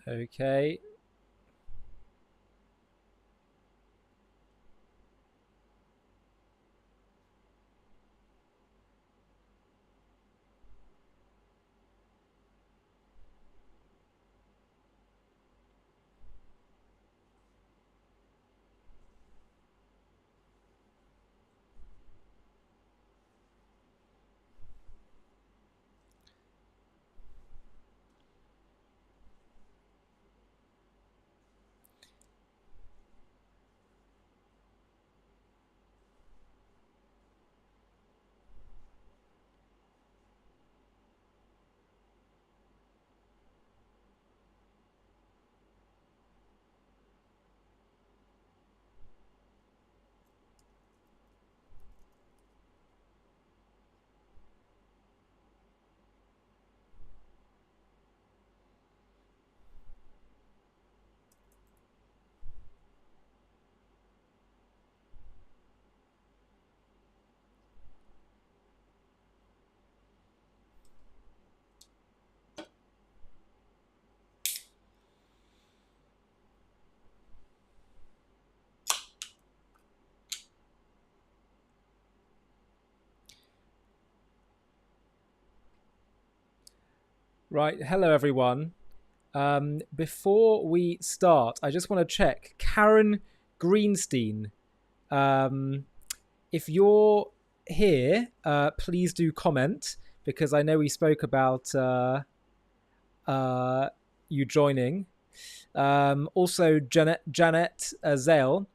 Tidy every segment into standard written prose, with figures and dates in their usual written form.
Okay. Right. Hello, everyone. Before we start, I just want to check. Karen Greenstein, um, if you're here, please do comment because I know we spoke about uh, you joining. Also, Janet Zale,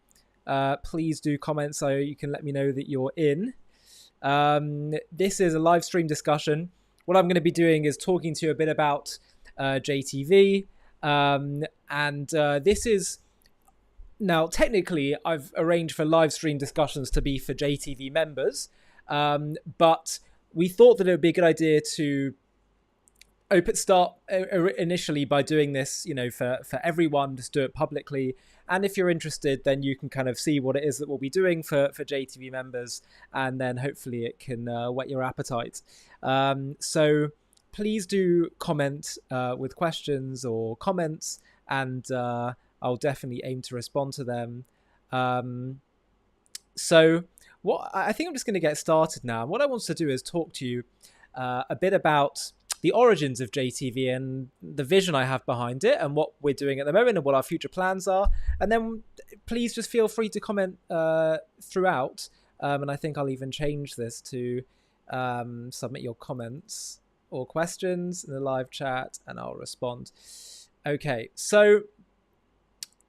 please do comment so you can let me know that you're in. This is a live stream discussion. What I'm going to be doing is talking to you a bit about JTV. And this is now technically I've arranged for live stream discussions to be for JTV members, but we thought that it would be a good idea to start initially by doing this, for everyone, just do it publicly. And if you're interested, then you can kind of see what it is that we'll be doing for JTV members, and then hopefully it can whet your appetite. So please do comment with questions or comments, and I'll definitely aim to respond to them. So what I think I'm just going to get started now. What I want to do is talk to you a bit about the origins of JTV and the vision I have behind it and what we're doing at the moment and what our future plans are. And then please just feel free to comment throughout. And I think I'll even change this to submit your comments or questions in the live chat and I'll respond. Okay, so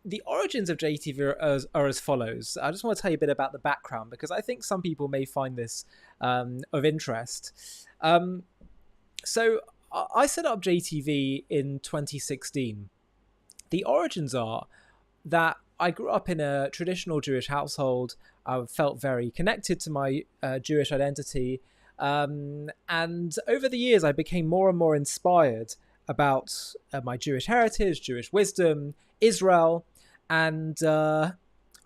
the origins of JTV are as follows. I just want to tell you a bit about the background because I think some people may find this of interest. So I set up JTV in 2016. The origins are that I grew up in a traditional Jewish household. I felt very connected to my Jewish identity. And over the years, I became more and more inspired about my Jewish heritage, Jewish wisdom, Israel. And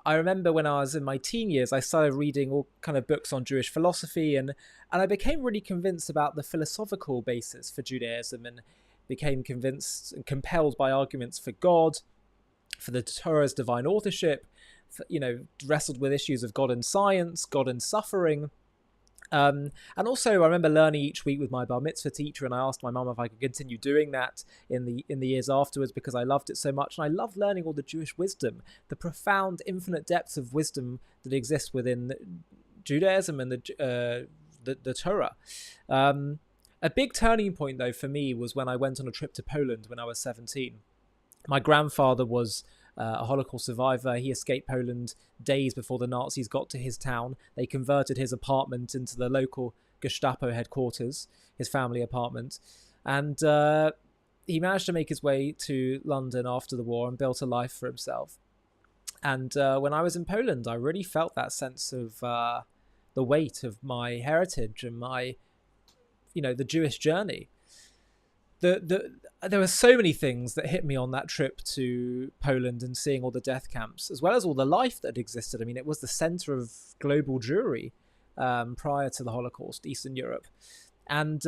I remember when I was in my teen years, I started reading all kind of books on Jewish philosophy, and I became really convinced about the philosophical basis for Judaism, and became convinced and compelled by arguments for God, for the Torah's divine authorship, for, wrestled with issues of God and science, God and suffering. And also, I remember learning each week with my bar mitzvah teacher, and I asked my mum if I could continue doing that in the years afterwards because I loved it so much, and I loved learning all the Jewish wisdom, the profound, infinite depths of wisdom that exists within Judaism and the Torah. A big turning point, though, for me was when I went on a trip to Poland when I was 17. My grandfather was a Holocaust survivor. He escaped Poland days before the Nazis got to his town. They converted his apartment into the local Gestapo headquarters, his family apartment. And he managed to make his way to London after the war and built a life for himself. And when I was in Poland, I really felt that sense of the weight of my heritage and my, the Jewish journey. There were so many things that hit me on that trip to Poland and seeing all the death camps, as well as all the life that existed. I mean, it was the center of global Jewry prior to the Holocaust, Eastern Europe. And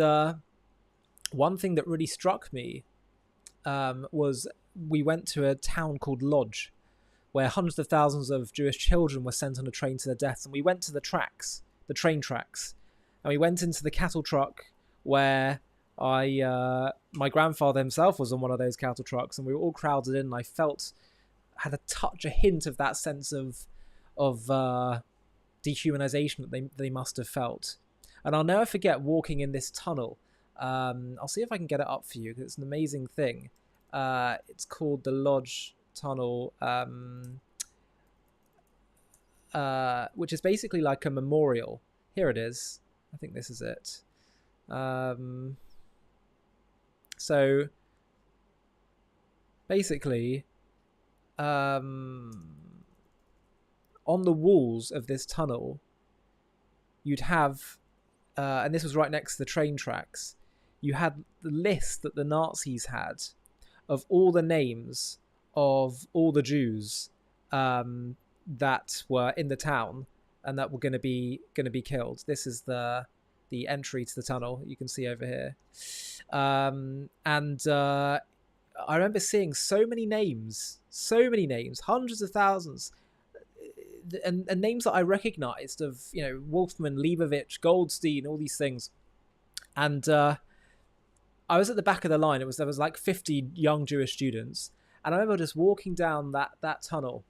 one thing that really struck me was we went to a town called Lodz, where hundreds of thousands of Jewish children were sent on a train to their deaths. And we went to the train tracks, and we went into the cattle truck where my grandfather himself was on one of those cattle trucks, and we were all crowded in, and I had a hint of that sense of dehumanization that they must have felt. And I'll never forget walking in this tunnel. I'll see if I can get it up for you, because it's an amazing thing. It's called the Lodz Tunnel, which is basically like a memorial. Here it is. I think this is it. So basically, on the walls of this tunnel, you'd have, and this was right next to the train tracks, you had the list that the Nazis had of all the names of all the Jews that were in the town and that were going to be killed. This is the entry to the tunnel you can see over here. I remember seeing so many names, hundreds of thousands, and names that I recognized of, Wolfman, Leibovich, Goldstein, all these things. And I was at the back of the line. There was like 50 young Jewish students. And I remember just walking down that tunnel.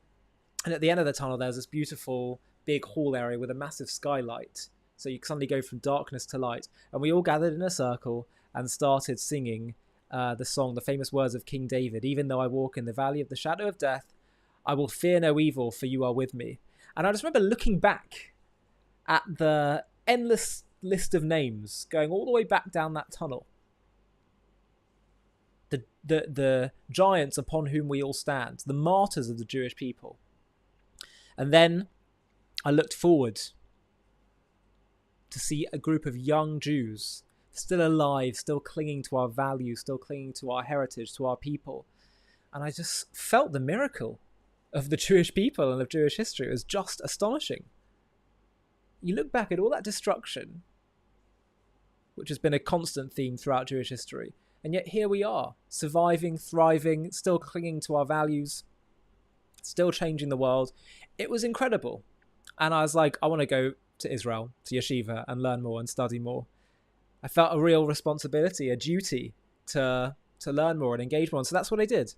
And at the end of the tunnel, there was this beautiful big hall area with a massive skylight. So you suddenly go from darkness to light. And we all gathered in a circle and started singing the song, the famous words of King David. Even though I walk in the valley of the shadow of death, I will fear no evil, for you are with me. And I just remember looking back at the endless list of names going all the way back down that tunnel. The giants upon whom we all stand, the martyrs of the Jewish people. And then I looked forward to see a group of young Jews still alive, still clinging to our values, still clinging to our heritage, to our people. And I just felt the miracle of the Jewish people and of Jewish history. It was just astonishing. You look back at all that destruction, which has been a constant theme throughout Jewish history, and yet here we are, surviving, thriving, still clinging to our values, still changing the world. It was incredible. And I was like, I want to go to Israel, to yeshiva, and learn more and study more. I felt a real responsibility, a duty to learn more and engage more. And so that's what I did.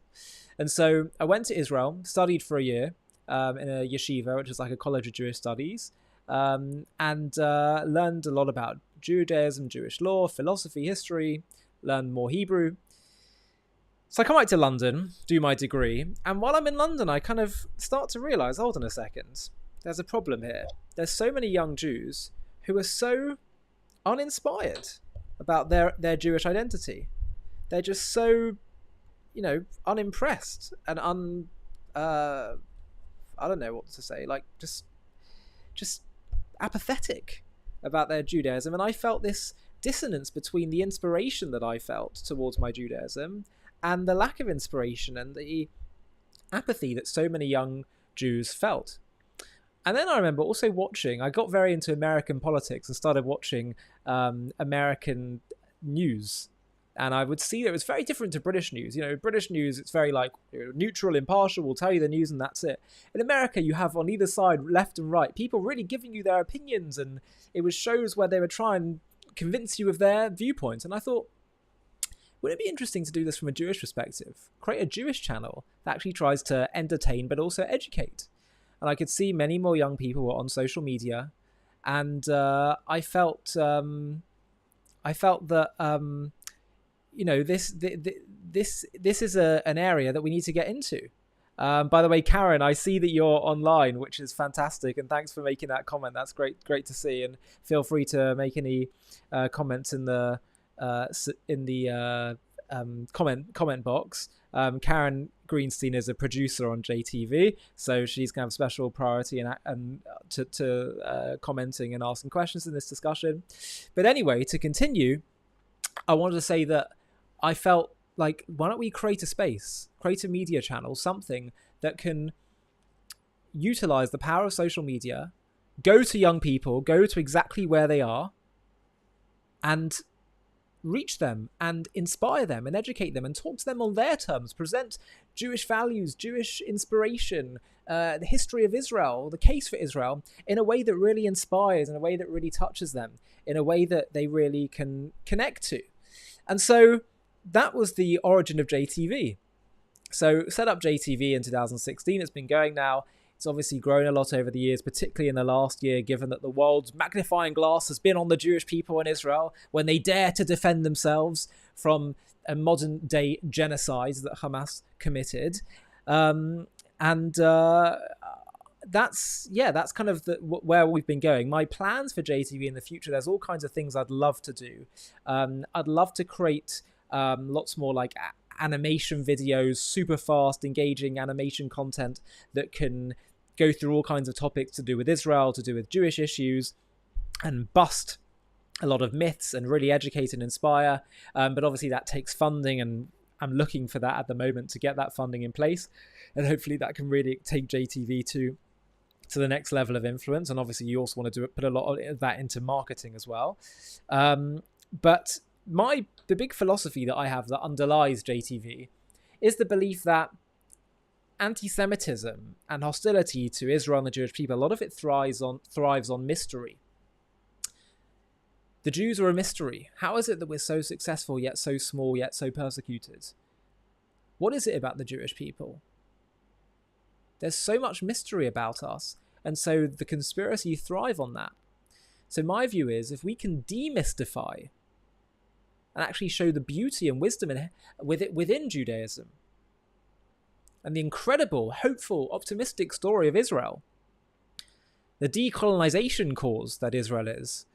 And so I went to Israel, studied for a year in a yeshiva, which is like a college of Jewish studies, and learned a lot about Judaism, Jewish law, philosophy, history, learned more Hebrew. So I come back to London, do my degree, and while I'm in London, I kind of start to realise, hold on a second, there's a problem here. There's so many young Jews who are so uninspired about their Jewish identity. They're just so, unimpressed and I don't know what to say, like just apathetic about their Judaism. And I felt this dissonance between the inspiration that I felt towards my Judaism and the lack of inspiration and the apathy that so many young Jews felt. And then I remember also I got very into American politics and started watching American news. And I would see that it was very different to British news. British news, it's very like neutral, impartial, we'll tell you the news and that's it. In America, you have on either side, left and right, people really giving you their opinions. And it was shows where they would try and convince you of their viewpoints. And I thought, would it be interesting to do this from a Jewish perspective? Create a Jewish channel that actually tries to entertain but also educate. And I could see many more young people were on social media. And I felt that this is an area that we need to get into. By the way, Karen, I see that you're online, which is fantastic, and thanks for making that comment. That's great to see. And feel free to make any comments in the comment box. Karen Greenstein is a producer on JTV, so she's going to have special priority and to commenting and asking questions in this discussion. But anyway, to continue, I wanted to say that I felt like, why don't we create a space, create a media channel, something that can utilize the power of social media, go to young people, go to exactly where they are, and reach them and inspire them and educate them and talk to them on their terms, present Jewish values, Jewish inspiration, the history of Israel, the case for Israel, in a way that really inspires, in a way that really touches them, in a way that they really can connect to. And so that was the origin of JTV. So set up JTV in 2016. It's been going now. It's obviously grown a lot over the years, particularly in the last year, given that the world's magnifying glass has been on the Jewish people in Israel when they dare to defend themselves from a modern day genocide that Hamas committed. That's kind of where we've been going. My plans for JTV in the future, there's all kinds of things I'd love to do. I'd love to create lots more like animation videos, super fast, engaging animation content that can go through all kinds of topics to do with Israel, to do with Jewish issues, and bust a lot of myths and really educate and inspire. But obviously that takes funding, and I'm looking for that at the moment to get that funding in place. And hopefully that can really take JTV to the next level of influence. And obviously you also want to put a lot of that into marketing as well. But the big philosophy that I have that underlies JTV is the belief that anti-Semitism and hostility to Israel and the Jewish people, a lot of it thrives on mystery. The Jews are a mystery. How is it that we're so successful, yet so small, yet so persecuted? What is it about the Jewish people? There's so much mystery about us, and so the conspiracy thrive on that. So my view is, if we can demystify and actually show the beauty and wisdom within Judaism and the incredible, hopeful, optimistic story of Israel, the decolonization cause that Israel is,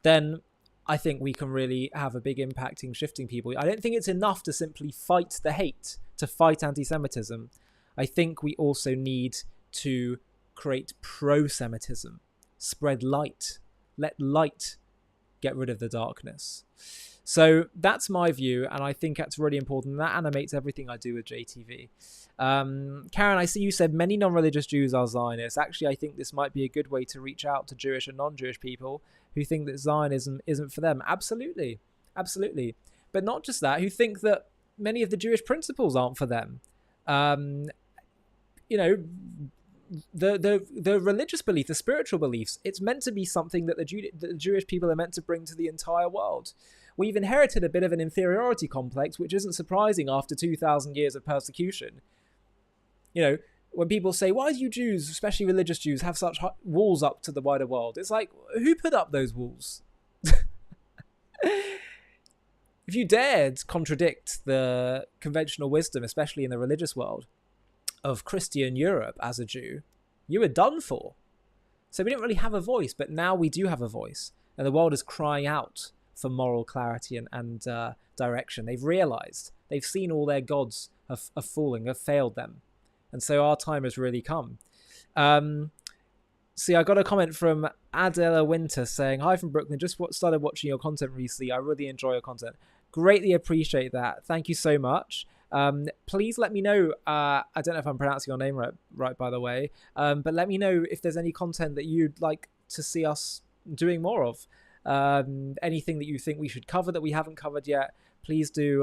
then I think we can really have a big impact in shifting people. I don't think it's enough to simply fight the hate, to fight anti-Semitism. I think we also need to create pro-Semitism, spread light, let light get rid of the darkness. So that's my view, and I think that's really important. That animates everything I do with JTV. Karen, I see you said many non-religious Jews are Zionists. Actually, I think this might be a good way to reach out to Jewish and non-Jewish people who think that Zionism isn't for them. Absolutely. Absolutely. But not just that, who think that many of the Jewish principles aren't for them. The religious belief, the spiritual beliefs, it's meant to be something that the Jewish people are meant to bring to the entire world. We've inherited a bit of an inferiority complex, which isn't surprising after 2,000 years of persecution. When people say, why do you Jews, especially religious Jews, have such walls up to the wider world? It's like, who put up those walls? If you dared contradict the conventional wisdom, especially in the religious world, of Christian Europe as a Jew, you were done for. So we didn't really have a voice, but now we do have a voice. And the world is crying out for moral clarity and direction. They've realized, they've seen all their gods have fallen, have failed them. And so our time has really come. See, I got a comment from Adela Winter saying, hi from Brooklyn, just started watching your content recently. I really enjoy your content. Greatly appreciate that. Thank you so much. Please let me know, I don't know if I'm pronouncing your name right by the way, but let me know if there's any content that you'd like to see us doing more of. Anything that you think we should cover that we haven't covered yet, please do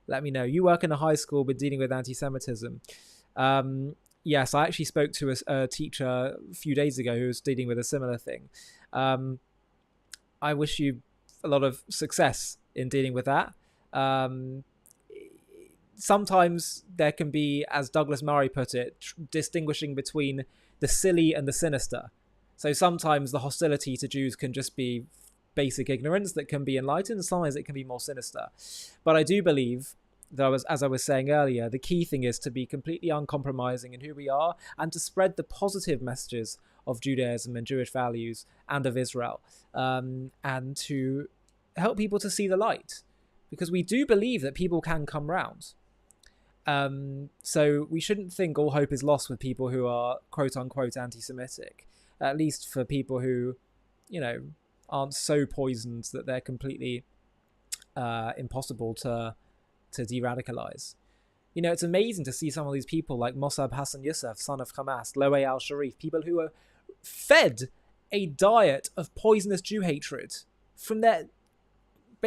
let me know. You work in a high school with dealing with anti-Semitism. Yes, I actually spoke to a teacher a few days ago who was dealing with a similar thing. I wish you a lot of success in dealing with that. Sometimes there can be, as Douglas Murray put it, distinguishing between the silly and the sinister. So sometimes the hostility to Jews can just be basic ignorance that can be enlightened, and sometimes it can be more sinister. But I do believe that, as I was saying earlier, the key thing is to be completely uncompromising in who we are and to spread the positive messages of Judaism and Jewish values and of Israel, and to help people to see the light, because we do believe that people can come round. So we shouldn't think all hope is lost with people who are quote unquote anti-Semitic, at least for people who, aren't so poisoned that they're completely impossible to de-radicalize. It's amazing to see some of these people like Mossab Hassan Youssef, son of Hamas, Loay al-Sharif, people who are fed a diet of poisonous Jew hatred from their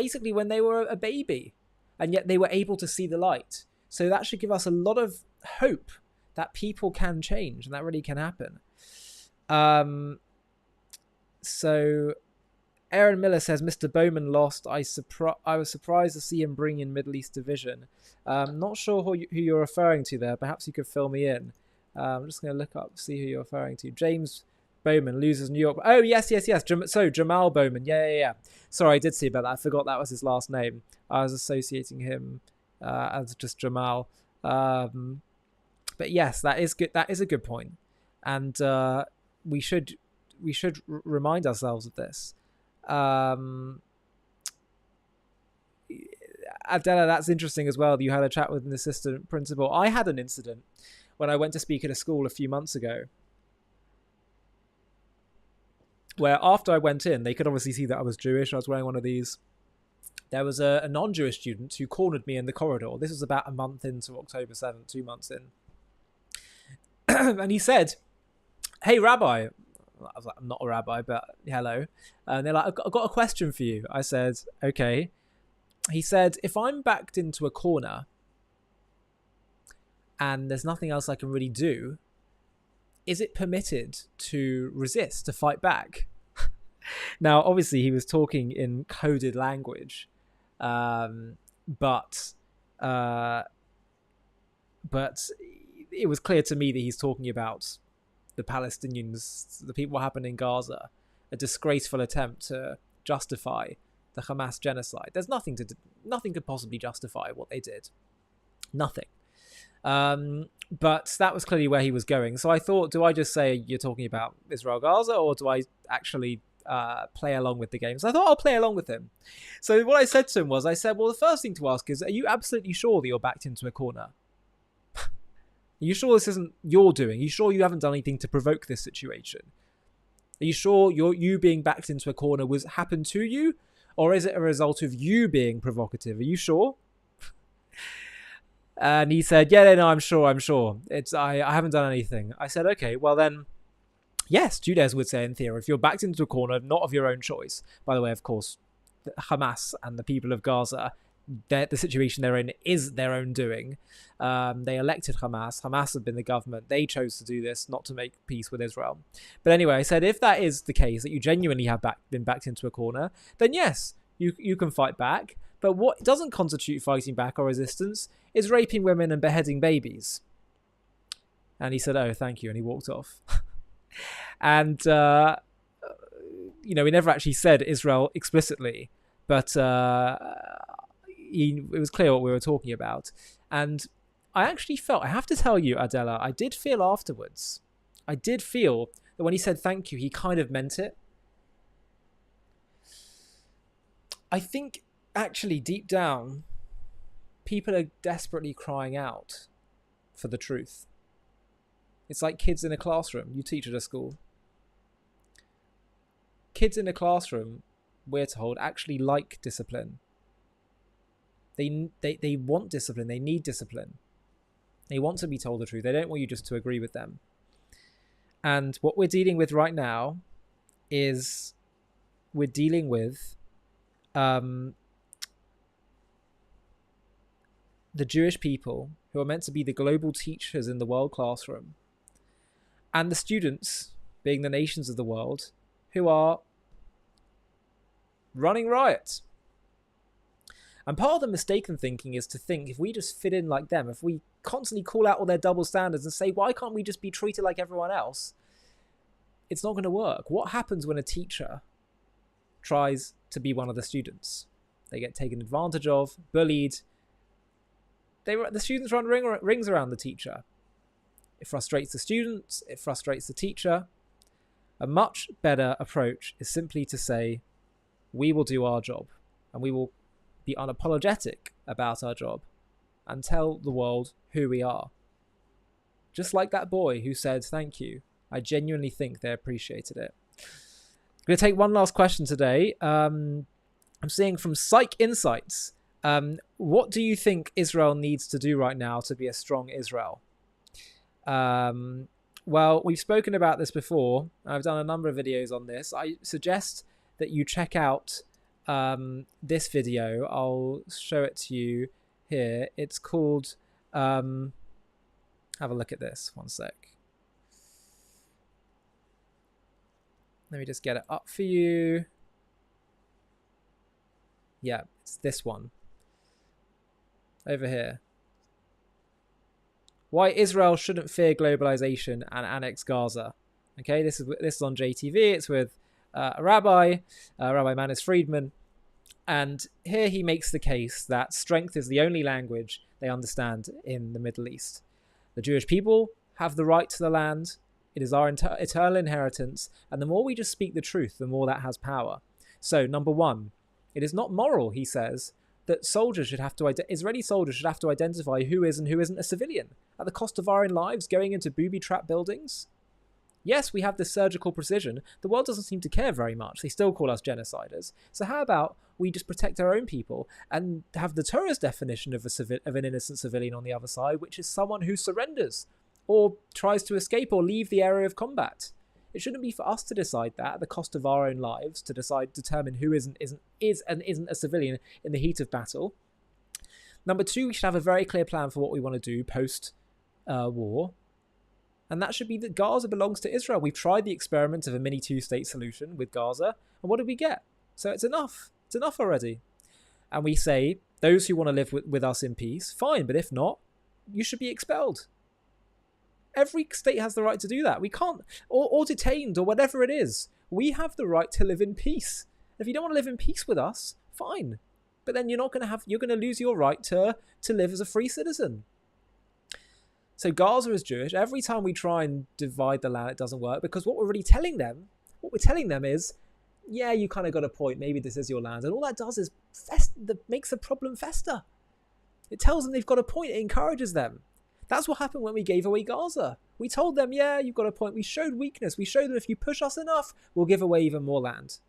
basically when they were a baby, and yet they were able to see the light. So that should give us a lot of hope that people can change and that really can happen. So Aaron Miller says, Mr. Bowman lost. I was surprised to see him bring in Middle East division. Not sure who you're referring to there. Perhaps you could fill me in. I'm just going to look up, see who you're referring to. James Bowman loses New York. Oh, yes. So Jamal Bowman. Yeah. Sorry, I did see about that. I forgot that was his last name. I was associating him as just Jamal. But yes, that is good. That is a good point. And we should remind ourselves of this. Adela, that's interesting as well. You had a chat with an assistant principal. I had an incident when I went to speak at a school a few months ago, where after I went in, they could obviously see that I was Jewish. I was wearing one of these. There was a non-Jewish student who cornered me in the corridor. This was about a month into October 7th, 2 months in. And he said, "Hey, Rabbi." I was like, "I'm not a rabbi, but hello." And they're like, "I've got a question for you." I said, "Okay." He said, "If I'm backed into a corner and there's nothing else I can really do, is it permitted to resist, to fight back?" Now, obviously, he was talking in coded language, but it was clear to me that he's talking about the Palestinians, the people what happened in Gaza, a disgraceful attempt to justify the Hamas genocide. There's nothing could possibly justify what they did. Nothing. But that was clearly where he was going. So I thought, do I just say you're talking about Israel Gaza, or do I actually play along with the game? So I thought I'll play along with him. So what I said to him was, I said, well, the first thing to ask is, are you absolutely sure that you're backed into a corner? Are you sure this isn't your doing? Are you sure you haven't done anything to provoke this situation? Are you sure you being backed into a corner was happened to you? Or is it a result of you being provocative? Are you sure? And he said, yeah, no, I'm sure. I haven't done anything. I said, okay, well then, yes, Judaism would say in theory, if you're backed into a corner, not of your own choice. By the way, of course, Hamas and the people of Gaza, the situation they're in is their own doing. They elected Hamas. Hamas have been the government. They chose to do this, not to make peace with Israel. But anyway, I said, if that is the case, that you genuinely have been backed into a corner, then yes, you can fight back. But what doesn't constitute fighting back or resistance is raping women and beheading babies. And he said, oh, thank you. And he walked off. And, we never actually said Israel explicitly, but it was clear what we were talking about. And I actually felt, I have to tell you, Adela, I did feel afterwards. I did feel that when he said thank you, he kind of meant it. I think actually deep down, people are desperately crying out for the truth. It's like kids in a classroom. You teach at a school. Kids in a classroom, we're told, actually like discipline. They want discipline. They need discipline. They want to be told the truth. They don't want you just to agree with them. And what we're dealing with right now is we're dealing with the Jewish people who are meant to be the global teachers in the world classroom, and the students, being the nations of the world, who are running riot. And part of the mistaken thinking is to think if we just fit in like them, if we constantly call out all their double standards and say, why can't we just be treated like everyone else? It's not going to work. What happens when a teacher tries to be one of the students? They get taken advantage of, bullied. The students run rings around the teacher. It frustrates the students. It frustrates the teacher. A much better approach is simply to say, we will do our job and we will be unapologetic about our job and tell the world who we are. Just like that boy who said thank you. I genuinely think they appreciated it. I'm going to take one last question today. I'm seeing from Psych Insights. What do you think Israel needs to do right now to be a strong Israel? Well, we've spoken about this before. I've done a number of videos on this. I suggest that you check out this video. I'll show it to you here. It's called, have a look at this, one sec. Let me just get it up for you. Yeah, it's this one. Over here. Why Israel shouldn't fear globalization and annex Gaza. Okay, this is on JTV. It's with a rabbi. Rabbi Manis Friedman. And here he makes the case that strength is the only language they understand in the Middle East. The Jewish people have the right to the land. It is our eternal inheritance. And the more we just speak the truth, the more that has power. So, number one, it is not moral, he says, that Israeli soldiers should have to identify who is and who isn't a civilian at the cost of our own lives, going into booby-trap buildings. Yes, we have this surgical precision. The world doesn't seem to care very much. They still call us genociders. So how about we just protect our own people and have the Torah's definition of an innocent civilian on the other side, which is someone who surrenders or tries to escape or leave the area of combat. It shouldn't be for us to decide that at the cost of our own lives, to determine who is and isn't a civilian in the heat of battle. Number two, we should have a very clear plan for what we want to do post-war. And that should be that Gaza belongs to Israel. We've tried the experiment of a mini two-state solution with Gaza, and what did we get? So it's enough. It's enough already. And we say, those who want to live with us in peace, fine, but if not, you should be expelled. Every state has the right to do that. We can't, or detained, or whatever it is. We have the right to live in peace. If you don't want to live in peace with us, fine. But then you're going to lose your right to live as a free citizen. So Gaza is Jewish. Every time we try and divide the land, it doesn't work, because what we're telling them is, yeah, you kind of got a point. Maybe this is your land. And all that does is makes the problem fester. It tells them they've got a point. It encourages them. That's what happened when we gave away Gaza. We told them, yeah, you've got a point. We showed weakness. We showed them if you push us enough, we'll give away even more land.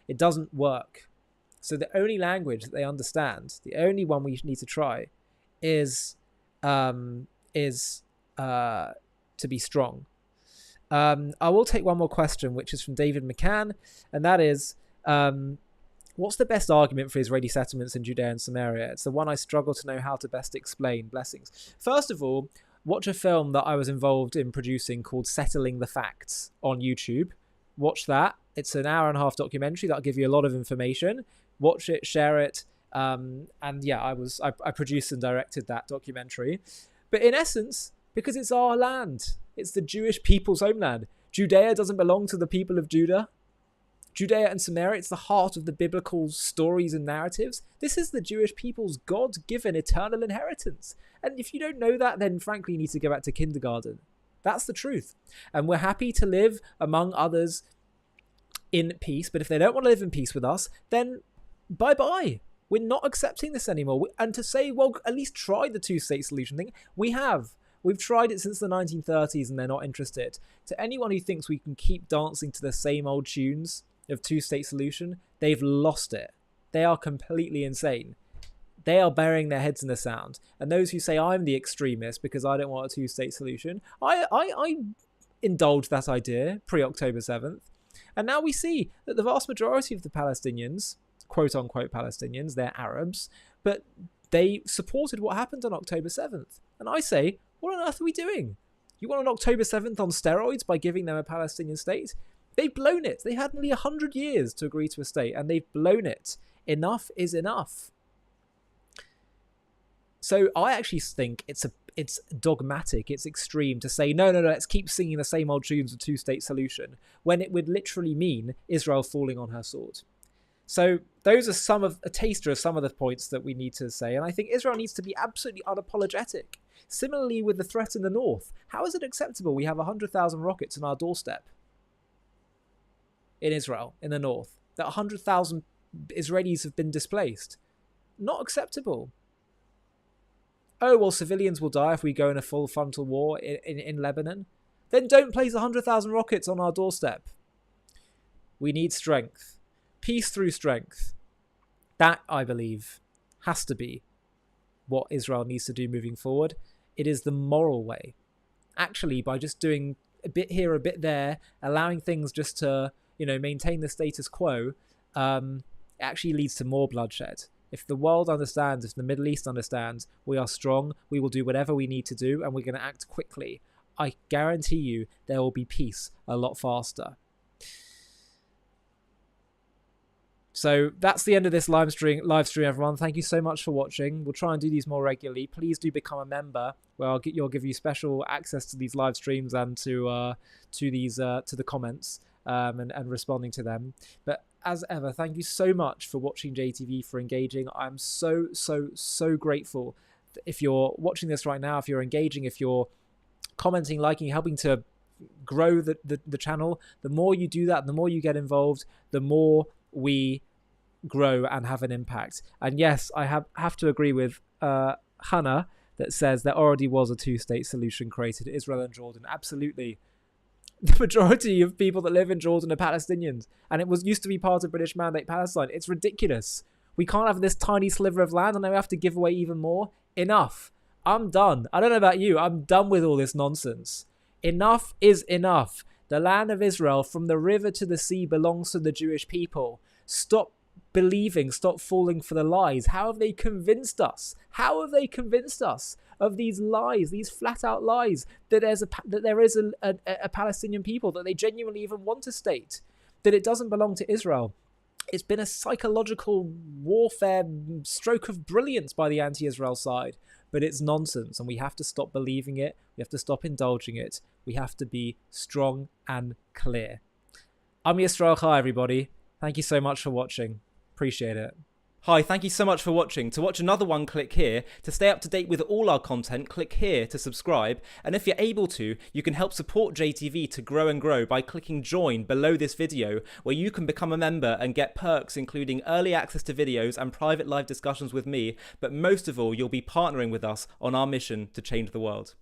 It doesn't work. So the only language that they understand, the only one we need to try is to be strong. I will take one more question, which is from David McCann, and that is, what's the best argument for Israeli settlements in Judea and Samaria? It's the one I struggle to know how to best explain. Blessings. First of all, watch a film that I was involved in producing called Settling the Facts on YouTube. Watch that. It's an 1.5-hour documentary that'll give you a lot of information. Watch it, share it. And yeah, I produced and directed that documentary. But in essence, because it's our land, it's the Jewish people's homeland. Judea doesn't belong to the people of Judah. Judea and Samaria, it's the heart of the biblical stories and narratives. This is the Jewish people's God-given eternal inheritance. And if you don't know that, then frankly, you need to go back to kindergarten. That's the truth. And we're happy to live among others in peace. But if they don't want to live in peace with us, then bye-bye. We're not accepting this anymore. And to say, well, at least try the two-state solution thing, we have. We've tried it since the 1930s and they're not interested. To anyone who thinks we can keep dancing to the same old tunes of two-state solution, they've lost it. They are completely insane. They are burying their heads in the sand. And those who say I'm the extremist because I don't want a two-state solution, I indulged that idea pre-October 7th. And now we see that the vast majority of the Palestinians, quote-unquote Palestinians, they're Arabs, but they supported what happened on October 7th. And I say, what on earth are we doing? You want an October 7th on steroids by giving them a Palestinian state? They've blown it. They had nearly 100 years to agree to a state, and they've blown it. Enough is enough. So I actually think it's dogmatic, it's extreme to say, no, let's keep singing the same old tunes of two-state solution, when it would literally mean Israel falling on her sword. So those are a taster of some of the points that we need to say, and I think Israel needs to be absolutely unapologetic. Similarly with the threat in the north, how is it acceptable we have 100,000 rockets on our doorstep in Israel, in the north, that 100,000 Israelis have been displaced? Not acceptable. Oh, well, civilians will die if we go in a full frontal war in Lebanon. Then don't place 100,000 rockets on our doorstep. We need strength. Peace through strength. That, I believe, has to be what Israel needs to do moving forward. It is the moral way. Actually, by just doing a bit here, a bit there, allowing things just to, maintain the status quo, it actually leads to more bloodshed. If the world understands, if the Middle East understands, we are strong, we will do whatever we need to do, and we're going to act quickly, I guarantee you there will be peace a lot faster. So that's the end of this live stream, everyone. Thank you so much for watching. We'll try and do these more regularly. Please do become a member, where I'll give you special access to these live streams and to the comments and responding to them. But as ever, thank you so much for watching JTV, for engaging. I'm so grateful. If you're watching this right now, if you're engaging, if you're commenting, liking, helping to grow the channel, the more you do that, the more you get involved, the more we grow and have an impact. And yes, I have to agree with Hannah that says there already was a two-state solution created, Israel and Jordan. Absolutely. The majority of people that live in Jordan are Palestinians, and it used to be part of British Mandate Palestine. It's ridiculous. We can't have this tiny sliver of land and then we have to give away even more. Enough. I'm done. I don't know about you. I'm done with all this nonsense. Enough is enough. The land of Israel, from the river to the sea, belongs to the Jewish people. Stop believing, stop falling for the lies. How have they convinced us? How have they convinced us of these lies, these flat-out lies, that there is a Palestinian people, that they genuinely even want a state, that it doesn't belong to Israel? It's been a psychological warfare stroke of brilliance by the anti-Israel side, but it's nonsense, and we have to stop believing it. We have to stop indulging it. We have to be strong and clear. I'm Yisrael Chai, everybody. Thank you so much for watching. Appreciate it. Hi, thank you so much for watching. To watch another one, click here. To stay up to date with all our content, click here to subscribe. And if you're able to, you can help support JTV to grow and grow by clicking join below this video, where you can become a member and get perks including early access to videos and private live discussions with me. But most of all, you'll be partnering with us on our mission to change the world.